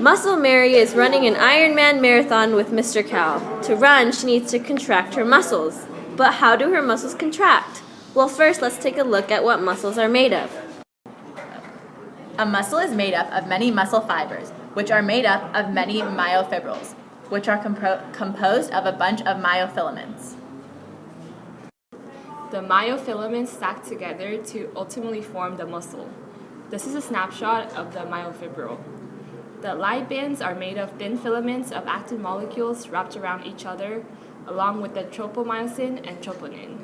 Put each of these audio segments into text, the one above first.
Muscle Mary is running an Ironman marathon with Mr. Cal. To run, she needs to contract her muscles. But how do her muscles contract? Well, first, let's take a look at what muscles are made of. A muscle is made up of many muscle fibers, which are made up of many myofibrils, which are composed of a bunch of myofilaments. The myofilaments stack together to ultimately form the muscle. This is a snapshot of the myofibril. The light bands are made of thin filaments of actin molecules wrapped around each other, along with the tropomyosin and troponin.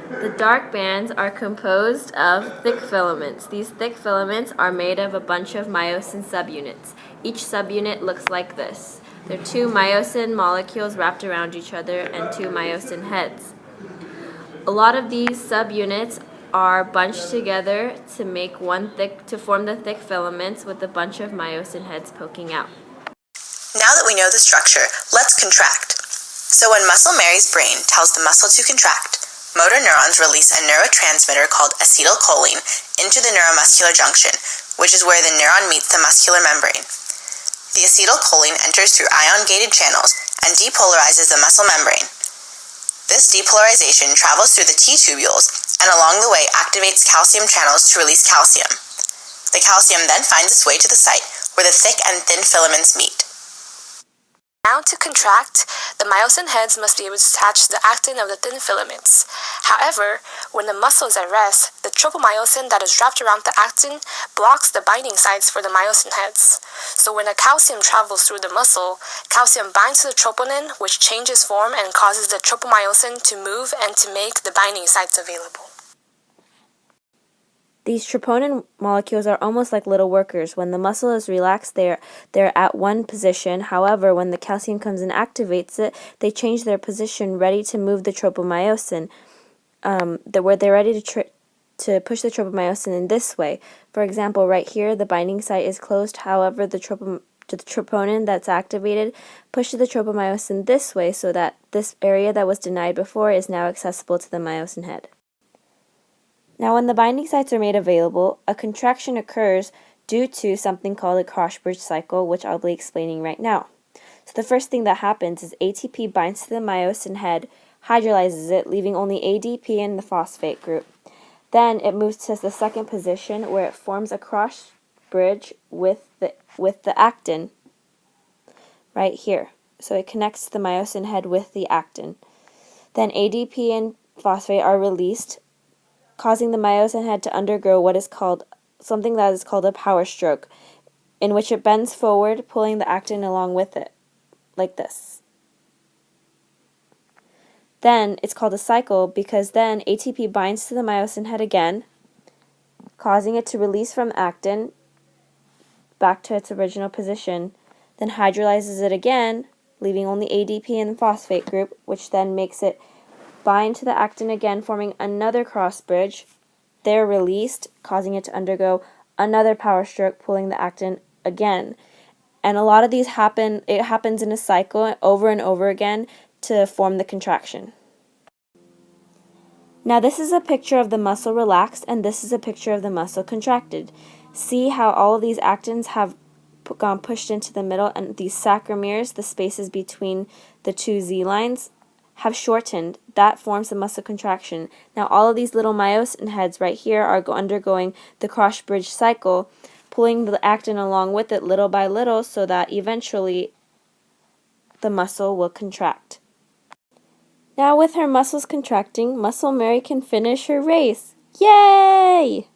The dark bands are composed of thick filaments. These thick filaments are made of a bunch of myosin subunits. Each subunit looks like this. There are two myosin molecules wrapped around each other and two myosin heads. A lot of these subunits are bunched together to form the thick filaments with a bunch of myosin heads poking out. Now that we know the structure, let's contract. So when Muscle Mary's brain tells the muscle to contract, motor neurons release a neurotransmitter called acetylcholine into the neuromuscular junction, which is where the neuron meets the muscular membrane. The acetylcholine enters through ion-gated channels and depolarizes the muscle membrane. This depolarization travels through the T-tubules and along the way activates calcium channels to release calcium. The calcium then finds its way to the site where the thick and thin filaments meet. Now to contract, the myosin heads must be able to attach the actin of the thin filaments. However, when the muscle is at rest, the tropomyosin that is wrapped around the actin blocks the binding sites for the myosin heads. So when the calcium travels through the muscle, calcium binds to the troponin, which changes form and causes the tropomyosin to move and to make the binding sites available. These troponin molecules are almost like little workers. When the muscle is relaxed, they're at one position. However, when the calcium comes and activates it, they change their position, ready to move the tropomyosin. Where they're ready to push the tropomyosin in this way. For example, right here, the binding site is closed. However, the troponin that's activated pushes the tropomyosin this way, so that this area that was denied before is now accessible to the myosin head. Now, when the binding sites are made available, a contraction occurs due to something called a cross-bridge cycle, which I'll be explaining right now. So the first thing that happens is ATP binds to the myosin head, hydrolyzes it, leaving only ADP in the phosphate group. Then it moves to the second position where it forms a cross-bridge with the actin right here. So it connects the myosin head with the actin. Then ADP and phosphate are released, causing the myosin head to undergo something that is called a power stroke, in which it bends forward, pulling the actin along with it, like this. Then it's called a cycle because then ATP binds to the myosin head again, causing it to release from actin back to its original position, then hydrolyzes it again, leaving only ADP in the phosphate group, which then makes it bind to the actin again, forming another cross bridge. They're released, causing it to undergo another power stroke, pulling the actin again. And a lot of these happens in a cycle over and over again to form the contraction. Now this is a picture of the muscle relaxed, and this is a picture of the muscle contracted. See how all of these actins have gone pushed into the middle, and these sarcomeres, the spaces between the two Z lines, have shortened. That forms the muscle contraction. Now all of these little myosin heads right here are undergoing the cross-bridge cycle, pulling the actin along with it little by little so that eventually the muscle will contract. Now with her muscles contracting, Muscle Mary can finish her race. Yay!